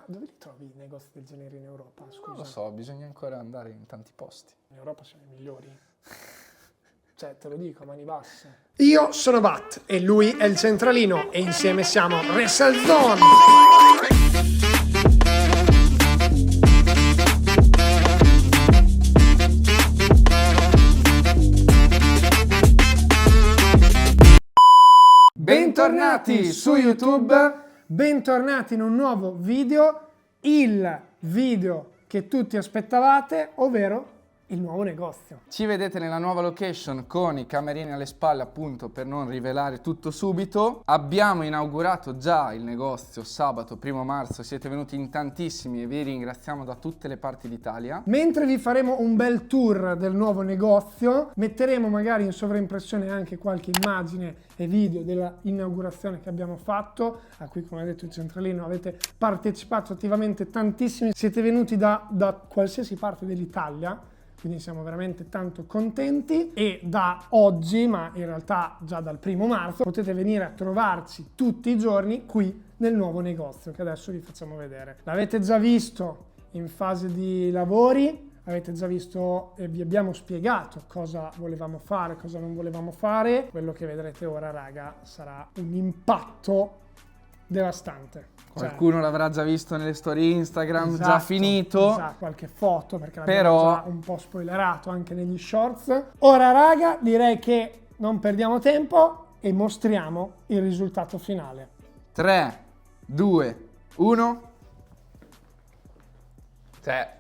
dove li trovi i negozi del genere in Europa? Scusa. Non lo so, bisogna ancora andare in tanti posti. In Europa siamo i migliori. Cioè, te lo dico, a mani basse. Io sono Bat e lui è il centralino e insieme siamo WrestleZone. Bentornati su YouTube, bentornati in un nuovo video, il video che tutti aspettavate, ovvero il nuovo negozio. ci vedete nella nuova location con i camerini alle spalle, appunto per non rivelare tutto subito. Abbiamo inaugurato già il negozio sabato 1 marzo, siete venuti in tantissimi e vi ringraziamo da tutte le parti d'Italia. Mentre vi faremo un bel tour del nuovo negozio, metteremo magari in sovraimpressione anche qualche immagine e video della inaugurazione che abbiamo fatto, a cui, come ha detto il centralino, avete partecipato attivamente tantissimi, siete venuti da qualsiasi parte dell'Italia, quindi siamo veramente tanto contenti e da oggi, ma in realtà già dal 1 marzo, potete venire a trovarci tutti i giorni qui nel nuovo negozio che adesso vi facciamo vedere. L'avete già visto in fase di lavori, avete già visto e vi abbiamo spiegato cosa volevamo fare, cosa non volevamo fare. Quello che vedrete ora, raga, sarà un impatto devastante. Qualcuno l'avrà già visto nelle storie Instagram, Esatto, già finito. Esatto, qualche foto perché l'abbiamo già un po' spoilerato anche negli shorts. Ora, raga, direi che non perdiamo tempo e mostriamo il risultato finale. 3, 2, 1. Cioè,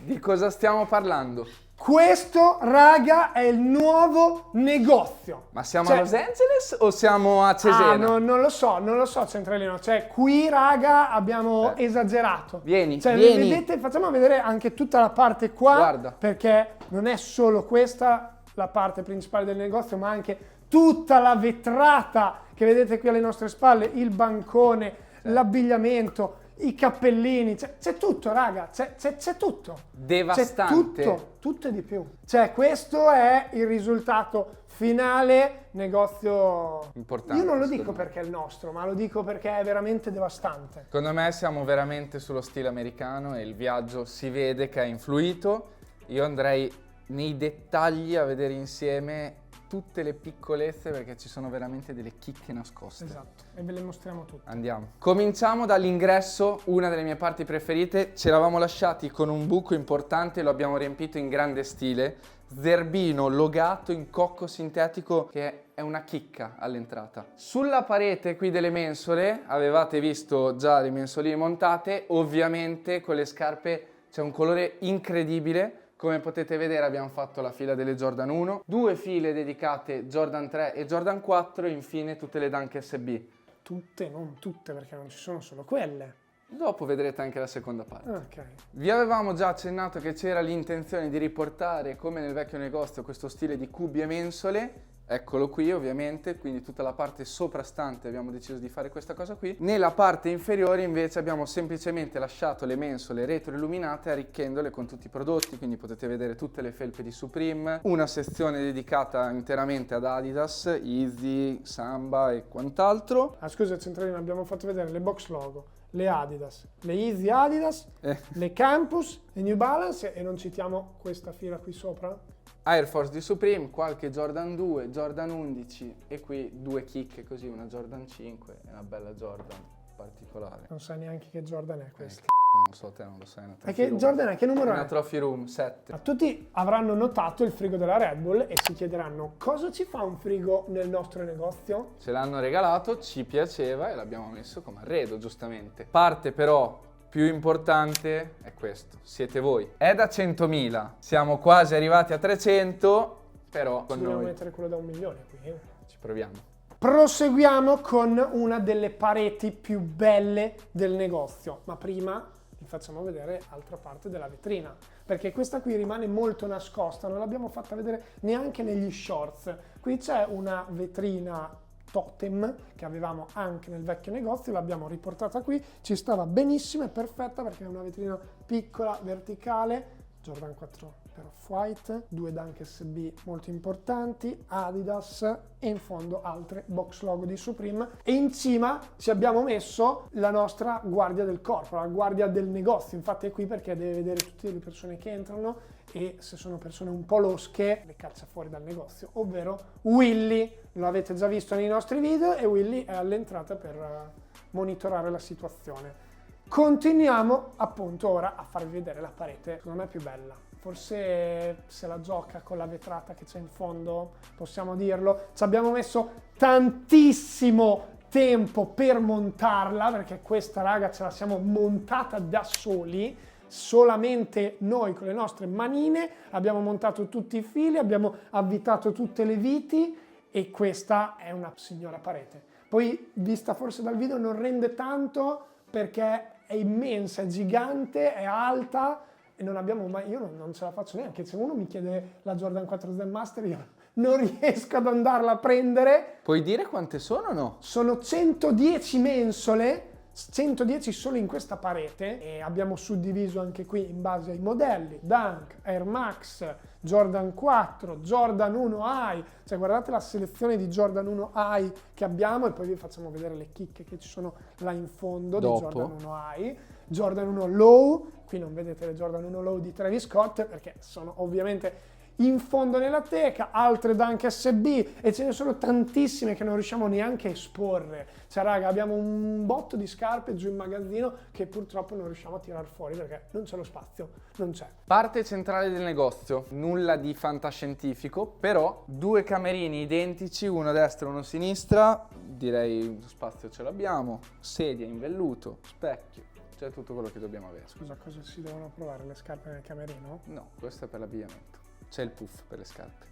di cosa stiamo parlando? Questo, raga, è il nuovo negozio. Ma siamo a Los Angeles o siamo a Cesena? Non lo so, centralino. Cioè, qui, raga, abbiamo esagerato. Vieni. Vedete, facciamo vedere anche tutta la parte qua. Guarda. Perché non è solo questa la parte principale del negozio, ma anche tutta la vetrata che vedete qui alle nostre spalle, il bancone, l'abbigliamento, i cappellini, c'è tutto, raga, c'è tutto. Devastante. C'è tutto e di più. Cioè, questo è il risultato finale, negozio importante. Io non lo dico perché è il nostro, ma lo dico perché è veramente devastante. Secondo me siamo veramente sullo stile americano e il viaggio si vede che ha influito. Io andrei nei dettagli a vedere insieme tutte le piccolezze perché ci sono veramente delle chicche nascoste. Esatto, e ve le mostriamo tutte. Andiamo. Cominciamo dall'ingresso, una delle mie parti preferite. Ce l'avamo lasciati con un buco importante, lo abbiamo riempito in grande stile. Zerbino logato in cocco sintetico che è una chicca all'entrata. Sulla parete qui delle mensole avevate visto già le mensoline montate, ovviamente con le scarpe c'è un colore incredibile. Come potete vedere abbiamo fatto la fila delle Jordan 1, 2 file dedicate Jordan 3 e Jordan 4 e infine tutte le Dunk SB. Tutte, non tutte, perché non ci sono solo quelle. Dopo vedrete anche la seconda parte. Ok. Vi avevamo già accennato che c'era l'intenzione di riportare, come nel vecchio negozio, questo stile di cubi e mensole. Eccolo qui ovviamente, quindi tutta la parte soprastante abbiamo deciso di fare questa cosa qui. Nella parte inferiore invece abbiamo semplicemente lasciato le mensole retroilluminate arricchendole con tutti i prodotti, quindi potete vedere tutte le felpe di Supreme, una sezione dedicata interamente ad Adidas, Yeezy, Samba e quant'altro. Scusa centralino, abbiamo fatto vedere le box logo, le Adidas, le Yeezy Adidas, le Campus, le New Balance e non citiamo questa fila qui sopra? Air Force di Supreme, qualche Jordan 2, Jordan 11 e qui 2 chicche così, una Jordan 5 e una bella Jordan particolare. Non sai neanche che Jordan è questa. Non so, te non lo sai. E che Jordan è? Che numero è? Una Trophy Room 7. Ma tutti avranno notato il frigo della Red Bull e si chiederanno cosa ci fa un frigo nel nostro negozio? Ce l'hanno regalato, ci piaceva e l'abbiamo messo come arredo, giustamente. Parte però più importante è questo, siete voi. È da 100.000, siamo quasi arrivati a 300, però con Dobbiamo noi mettere quello da 1 milione qui. ci proviamo. Proseguiamo con una delle pareti più belle del negozio, ma prima vi facciamo vedere altra parte della vetrina, perché questa qui rimane molto nascosta, non l'abbiamo fatta vedere neanche negli shorts. Qui c'è una vetrina totem che avevamo anche nel vecchio negozio, l'abbiamo riportata qui, ci stava benissimo, è perfetta perché è una vetrina piccola, verticale, Jordan 4 per Off-White, 2 Dunk SB molto importanti, Adidas e in fondo altre box logo di Supreme, e in cima ci abbiamo messo la nostra guardia del corpo, la guardia del negozio. Infatti è qui perché deve vedere tutte le persone che entrano e se sono persone un po' losche le caccia fuori dal negozio, ovvero Willy. Lo avete già visto nei nostri video e Willy è all'entrata per monitorare la situazione. Continuiamo appunto ora a farvi vedere la parete, secondo me più bella. Forse se la gioca con la vetrata che c'è in fondo, possiamo dirlo. Ci abbiamo messo tantissimo tempo per montarla, perché questa, raga, ce la siamo montata da soli. Solamente noi con le nostre manine abbiamo montato tutti i fili, abbiamo avvitato tutte le viti e questa è una signora parete. Poi, vista forse dal video, non rende tanto perché è immensa, è gigante, è alta e non abbiamo mai, io non ce la faccio neanche. Se uno mi chiede la Jordan 4 Zen Master io non riesco ad andarla a prendere. Puoi dire quante sono o no? Sono 110 mensole, 110 solo in questa parete, e abbiamo suddiviso anche qui in base ai modelli: Dunk, Air Max, Jordan 4, Jordan 1 High. Cioè guardate la selezione di Jordan 1 High che abbiamo e poi vi facciamo vedere le chicche che ci sono là in fondo dopo. Di Jordan 1 High. Jordan 1 Low, qui non vedete le Jordan 1 Low di Travis Scott perché sono ovviamente in fondo nella teca, altre Dunk SB, e ce ne sono tantissime che non riusciamo neanche a esporre. Cioè raga, abbiamo un botto di scarpe giù in magazzino che purtroppo non riusciamo a tirar fuori perché non c'è lo spazio, non c'è. Parte centrale del negozio, nulla di fantascientifico, però 2 camerini identici, uno a destra e uno a sinistra, direi lo spazio ce l'abbiamo, sedia in velluto, specchio, cioè tutto quello che dobbiamo avere. Scusa, cosa si devono provare? Le scarpe nel camerino? No, questo è per l'abbigliamento. C'è il puff per le scarpe.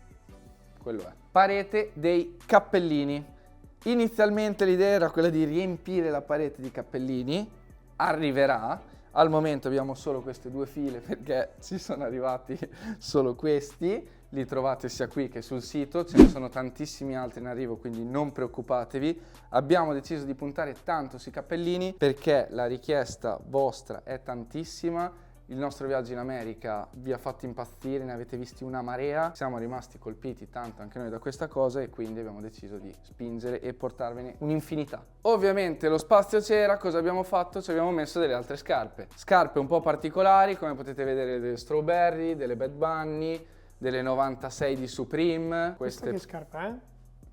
Quello è. Parete dei cappellini. Inizialmente l'idea era quella di riempire la parete di cappellini. Arriverà. Al momento abbiamo solo queste 2 file perché ci sono arrivati solo questi. Li trovate sia qui che sul sito. Ce ne sono tantissimi altri in arrivo, quindi non preoccupatevi. Abbiamo deciso di puntare tanto sui cappellini perché la richiesta vostra è tantissima. Il nostro viaggio in America vi ha fatto impazzire, ne avete visti una marea. Siamo rimasti colpiti tanto anche noi da questa cosa e quindi abbiamo deciso di spingere e portarvene un'infinità. Ovviamente lo spazio c'era, cosa abbiamo fatto? Ci abbiamo messo delle altre scarpe. Scarpe un po' particolari, come potete vedere delle Strawberry, delle Bad Bunny, delle 96 di Supreme. Questa che scarpa è?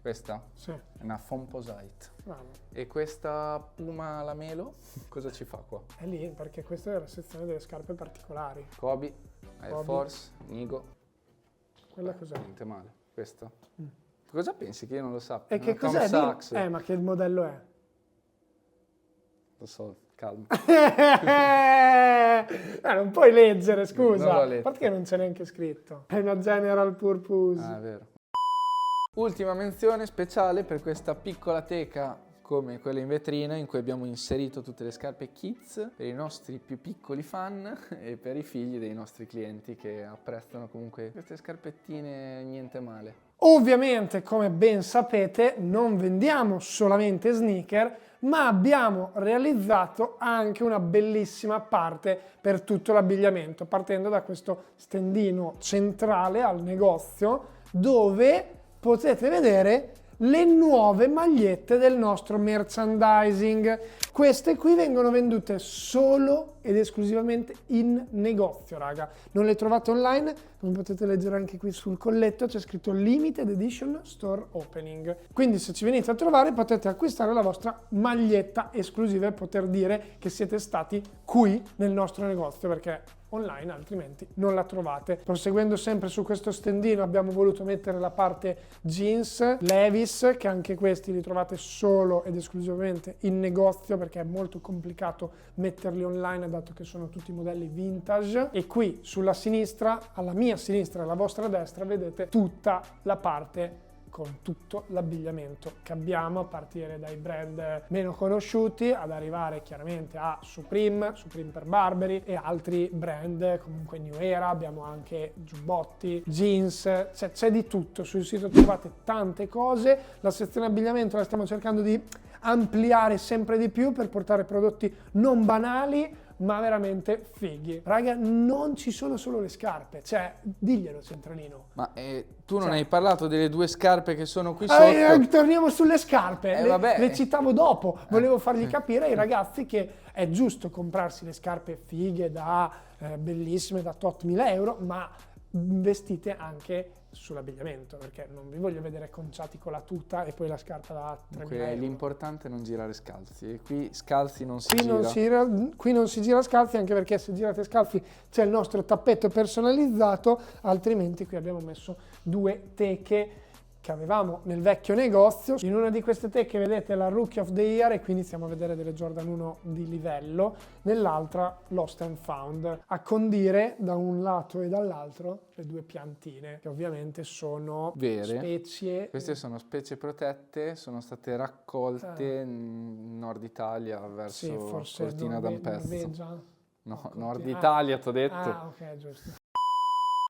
Questa? Sì. È una Fomposite. Bravo. E questa Puma Lamelo? Cosa ci fa qua? È lì perché questa è la sezione delle scarpe particolari. Kobe, Air Force, Nigo. Quella cos'è? Niente male. Questa? Cosa pensi che io non lo sappia? E che Tom cos'è? Sachs. Ma che modello è? Lo so, calma. Non puoi leggere, scusa. Non l'ho letto. A parte che non c'è neanche scritto. È una general purpose. Ah, è vero. Ultima menzione speciale per questa piccola teca come quella in vetrina in cui abbiamo inserito tutte le scarpe kids per i nostri più piccoli fan e per i figli dei nostri clienti che apprezzano comunque queste scarpettine niente male. Ovviamente, come ben sapete, non vendiamo solamente sneaker, ma abbiamo realizzato anche una bellissima parte per tutto l'abbigliamento, partendo da questo stendino centrale al negozio dove potete vedere le nuove magliette del nostro merchandising. Queste qui vengono vendute solo ed esclusivamente in negozio, raga. Non le trovate online, come potete leggere anche qui sul colletto c'è scritto Limited Edition Store Opening. Quindi se ci venite a trovare potete acquistare la vostra maglietta esclusiva e poter dire che siete stati qui nel nostro negozio, perché online altrimenti non la trovate. Proseguendo sempre su questo stendino abbiamo voluto mettere la parte jeans Levi's, che anche questi li trovate solo ed esclusivamente in negozio perché è molto complicato metterli online dato che sono tutti modelli vintage. E qui sulla sinistra, alla mia sinistra e alla vostra destra, vedete tutta la parte con tutto l'abbigliamento che abbiamo, a partire dai brand meno conosciuti ad arrivare chiaramente a Supreme per Burberry e altri brand, comunque New Era, abbiamo anche giubbotti, jeans, c'è di tutto. Sul sito trovate tante cose, la sezione abbigliamento la stiamo cercando di ampliare sempre di più per portare prodotti non banali, ma veramente fighi. Raga, non ci sono solo le scarpe, cioè diglielo Centralino. Ma tu non hai parlato delle 2 scarpe che sono qui sotto? Torniamo sulle scarpe, vabbè. le citavo dopo, volevo fargli capire ai ragazzi che è giusto comprarsi le scarpe fighe da bellissime da tot mila euro, ma investite anche sull'abbigliamento, perché non vi voglio vedere conciati con la tuta e poi la scarpa da 3.000 euro. L'importante è non girare scalzi, e qui scalzi non si Qui gira. qui non si gira scalzi, anche perché se girate scalzi c'è il nostro tappeto personalizzato, altrimenti qui abbiamo messo 2 teche che avevamo nel vecchio negozio. In una di queste teche vedete la Rookie of the Year e qui iniziamo a vedere delle Jordan 1 di livello, nell'altra Lost and Found, a condire da un lato e dall'altro le 2 piantine che ovviamente sono vere. specie. Queste sono specie protette, sono state raccolte in Nord Italia verso sì, forse Cortina d'Ampezzo. Norvegia. No, Nord Italia t'ho detto. Ah, ok, giusto.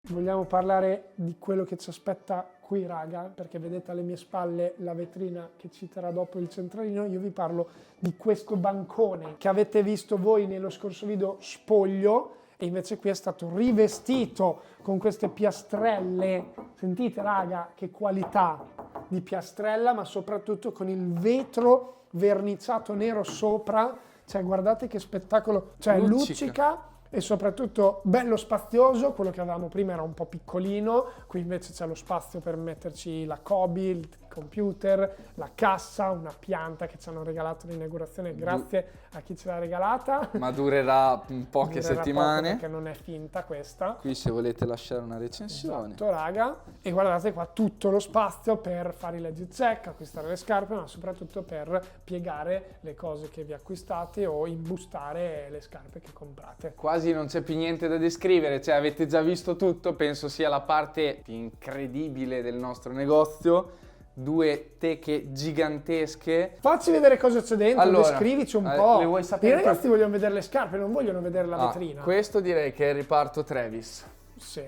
Vogliamo parlare di quello che ci aspetta qui, raga, perché vedete alle mie spalle la vetrina che citerà dopo il Centralino. Io vi parlo di questo bancone che avete visto voi nello scorso video spoglio e invece qui è stato rivestito con queste piastrelle. Sentite, raga, che qualità di piastrella, ma soprattutto con il vetro verniciato nero sopra. Cioè, guardate che spettacolo. Cioè, luccica. E soprattutto bello spazioso. Quello che avevamo prima era un po' piccolino, qui invece c'è lo spazio per metterci la Kobe, il computer, la cassa, una pianta che ci hanno regalato all'inaugurazione, grazie a chi ce l'ha regalata. Ma durerà poche settimane. Perché non è finta questa. Qui se volete lasciare una recensione. Esatto, raga. E guardate qua tutto lo spazio per fare i legit check, acquistare le scarpe, ma soprattutto per piegare le cose che vi acquistate o imbustare le scarpe che comprate. Quasi non c'è più niente da descrivere, cioè avete già visto tutto, penso sia la parte più incredibile del nostro negozio. 2 teche gigantesche. Facci vedere cosa c'è dentro, allora, descrivici un po'. Le vuoi sapere? I ragazzi vogliono vedere le scarpe, non vogliono vedere la vetrina. Questo direi che è il reparto Travis. Sì.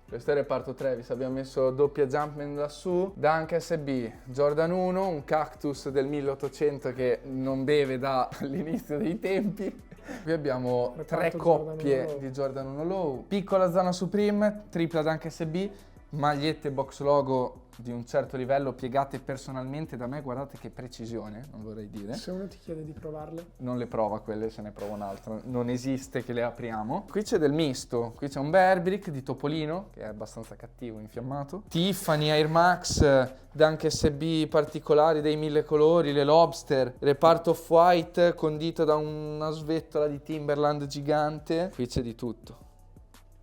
Questo è il reparto Travis, abbiamo messo doppia Jumpman lassù, Dunk SB, Jordan 1, un cactus del 1800 che non beve dall'inizio dei tempi. Qui abbiamo Reparto 3 coppie di Jordan 1 Low, piccola zona Supreme, tripla Dunk SB, magliette box logo di un certo livello piegate personalmente da me, guardate che precisione, non vorrei dire. Se uno ti chiede di provarle, Non le prova quelle, se ne prova un'altra, non esiste che le apriamo. Qui c'è del misto, qui c'è un Burberry di Topolino, che è abbastanza cattivo, infiammato. Tiffany, Air Max, Dunk SB particolari dei 1000 colori, le Lobster, reparto Off-White condito da una svettola di Timberland gigante. Qui c'è di tutto.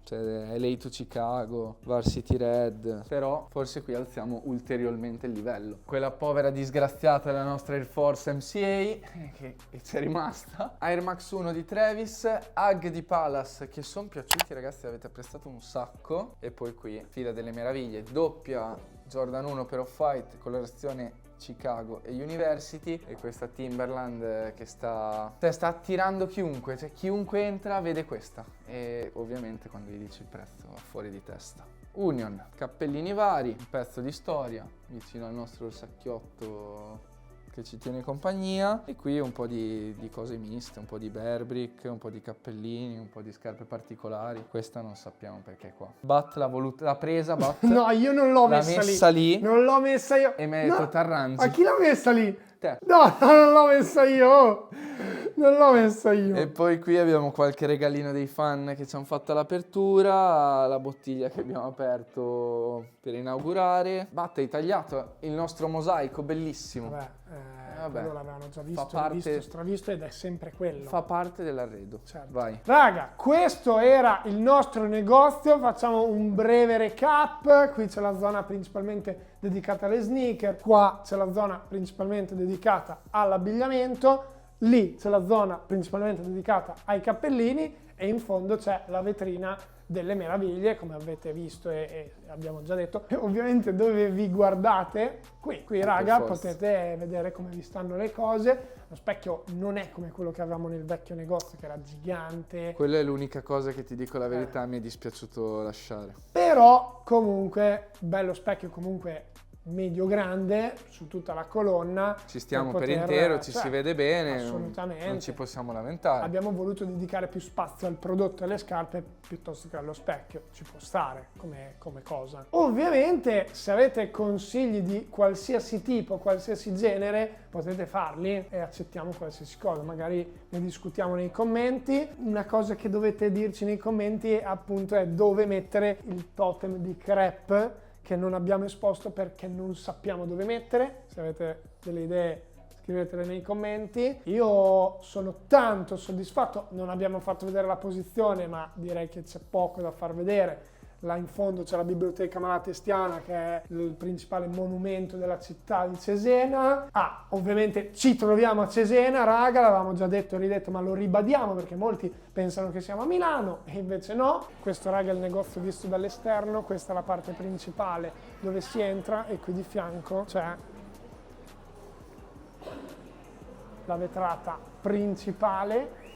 C'è LA to Chicago, Varsity Red, però forse qui alziamo ulteriormente il livello. Quella povera disgraziata della nostra Air Force MCA che c'è rimasta. Air Max 1 di Travis, Hug di Palace che sono piaciuti ragazzi, avete apprezzato un sacco. E poi qui Fila delle Meraviglie, doppia Jordan 1 per Off-White, colorazione Chicago e University, e questa Timberland che sta attirando chiunque, cioè chiunque entra vede questa, e ovviamente quando gli dici il prezzo va fuori di testa. Union, cappellini vari, un pezzo di storia vicino al nostro sacchiotto che ci tiene compagnia, e qui un po' di cose miste, un po' di Burberry, un po' di cappellini, un po' di scarpe particolari. Questa non sappiamo perché è qua. Bat l'ha presa, Bat. no, io non l'ho l'ha messa lì. Non l'ho messa io. E mi ha detto t'arrangi. Ma chi l'ha messa lì? Te. No, non l'ho messa io. Non l'ho messa io. E poi qui abbiamo qualche regalino dei fan che ci hanno fatto l'apertura, la bottiglia che abbiamo aperto per inaugurare. Batte, hai tagliato il nostro mosaico, bellissimo. Vabbè, quello l'avevano già visto, Fa parte, visto, stravisto, ed è sempre quello. Fa parte dell'arredo. Certo. Vai. Raga, questo era il nostro negozio, facciamo un breve recap. Qui c'è la zona principalmente dedicata alle sneaker, qua c'è la zona principalmente dedicata all'abbigliamento, lì c'è la zona principalmente dedicata ai cappellini e in fondo c'è la vetrina delle meraviglie, come avete visto e abbiamo già detto. E ovviamente dove vi guardate, qui raga, potete vedere come vi stanno le cose. Lo specchio non è come quello che avevamo nel vecchio negozio, che era gigante. Quella è l'unica cosa che ti dico la verità, mi è dispiaciuto lasciare. Però comunque bello specchio, comunque medio grande su tutta la colonna. Ci stiamo per per poter, intero, ci cioè, si vede bene, assolutamente. non ci possiamo lamentare. Abbiamo voluto dedicare più spazio al prodotto e alle scarpe piuttosto che allo specchio, ci può stare come cosa. Ovviamente se avete consigli di qualsiasi tipo, qualsiasi genere, potete farli e accettiamo qualsiasi cosa, magari ne discutiamo nei commenti. Una cosa che dovete dirci nei commenti appunto è dove mettere il totem di crepe che non abbiamo esposto perché non sappiamo dove mettere. Se avete delle idee scrivetele nei commenti. Io sono tanto soddisfatto, non abbiamo fatto vedere la posizione ma direi che c'è poco da far vedere. Là in fondo c'è la Biblioteca Malatestiana che è il principale monumento della città di Cesena. Ovviamente ci troviamo a Cesena, raga, l'avevamo già detto e ridetto ma lo ribadiamo perché molti pensano che siamo a Milano e invece no. Questo, raga, è il negozio visto dall'esterno, questa è la parte principale dove si entra e qui di fianco c'è la vetrata principale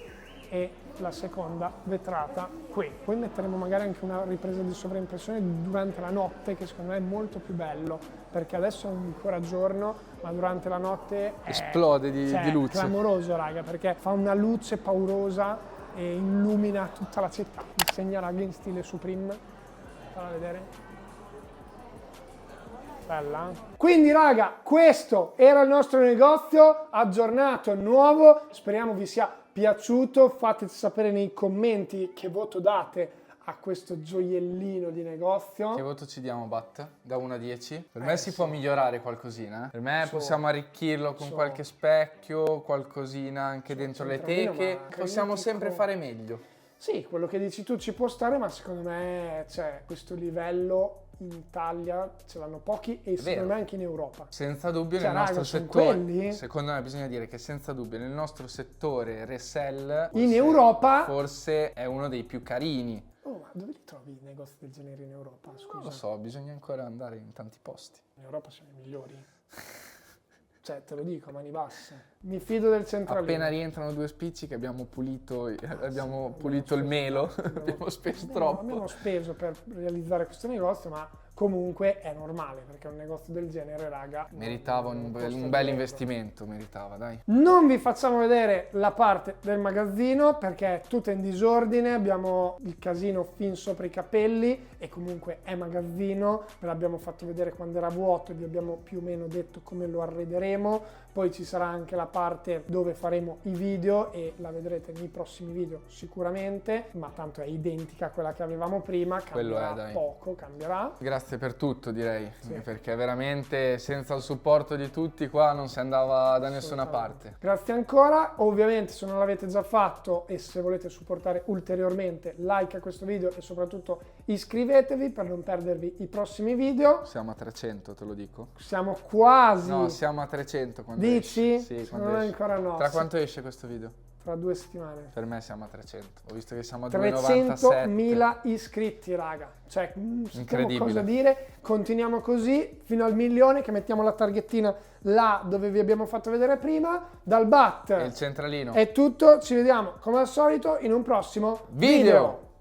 e la seconda vetrata qui. Poi metteremo magari anche una ripresa di sovraimpressione durante la notte che secondo me è molto più bello perché adesso è ancora giorno ma durante la notte esplode di luce. È clamoroso, raga, perché fa una luce paurosa e illumina tutta la città. Disegna, raga, in stile Supreme. Falla vedere. Bella. Quindi, raga, questo era il nostro negozio aggiornato, nuovo. Speriamo vi sia piaciuto. Fateci sapere nei commenti che voto date a questo gioiellino di negozio. Che voto ci diamo, Bat? Da 1 a 10? Per me si può migliorare qualcosina. Per me possiamo arricchirlo con qualche specchio, qualcosina anche dentro le teche. Possiamo sempre fare meglio. Sì, quello che dici tu ci può stare, ma secondo me questo livello in Italia ce l'hanno pochi e secondo me anche in Europa. Senza dubbio nel nostro settore, secondo me bisogna dire che senza dubbio nel nostro settore resell in Europa forse è uno dei più carini. Oh, ma dove li trovi i negozi del genere in Europa? Scusa. Non lo so, bisogna ancora andare in tanti posti. In Europa sono i migliori. Cioè, te lo dico, a mani basse. Mi fido del centralino. Appena rientrano 2 spicci che abbiamo pulito, pulito il melo, abbiamo speso troppo. Abbiamo speso per realizzare questo negozio, ma comunque è normale, perché un negozio del genere, raga, meritava un bel investimento, meritava, dai. Non vi facciamo vedere la parte del magazzino perché è tutta in disordine, abbiamo il casino fin sopra i capelli e comunque è magazzino, ve l'abbiamo fatto vedere quando era vuoto e vi abbiamo più o meno detto come lo arrederemo. Poi ci sarà anche la parte dove faremo i video e la vedrete nei prossimi video sicuramente, ma tanto è identica a quella che avevamo prima, cambierà poco, cambierà. Grazie per tutto, direi, perché veramente senza il supporto di tutti qua non si andava da nessuna parte. Grazie ancora, ovviamente se non l'avete già fatto e se volete supportare ulteriormente, like a questo video e soprattutto iscrivetevi per non perdervi i prossimi video. Siamo a 300, te lo dico. Siamo quasi. No, siamo a 300 quando dici? Sì, quando non esce. È ancora no. Tra quanto esce questo video? Tra 2 settimane. Per me siamo a 300. Ho visto che siamo a 297. 300.000 iscritti, raga. Cioè, incredibile. Cosa dire. Continuiamo così fino al 1.000.000 che mettiamo la targhettina là dove vi abbiamo fatto vedere prima. Dal BAT. E il centralino. È tutto. Ci vediamo come al solito in un prossimo video.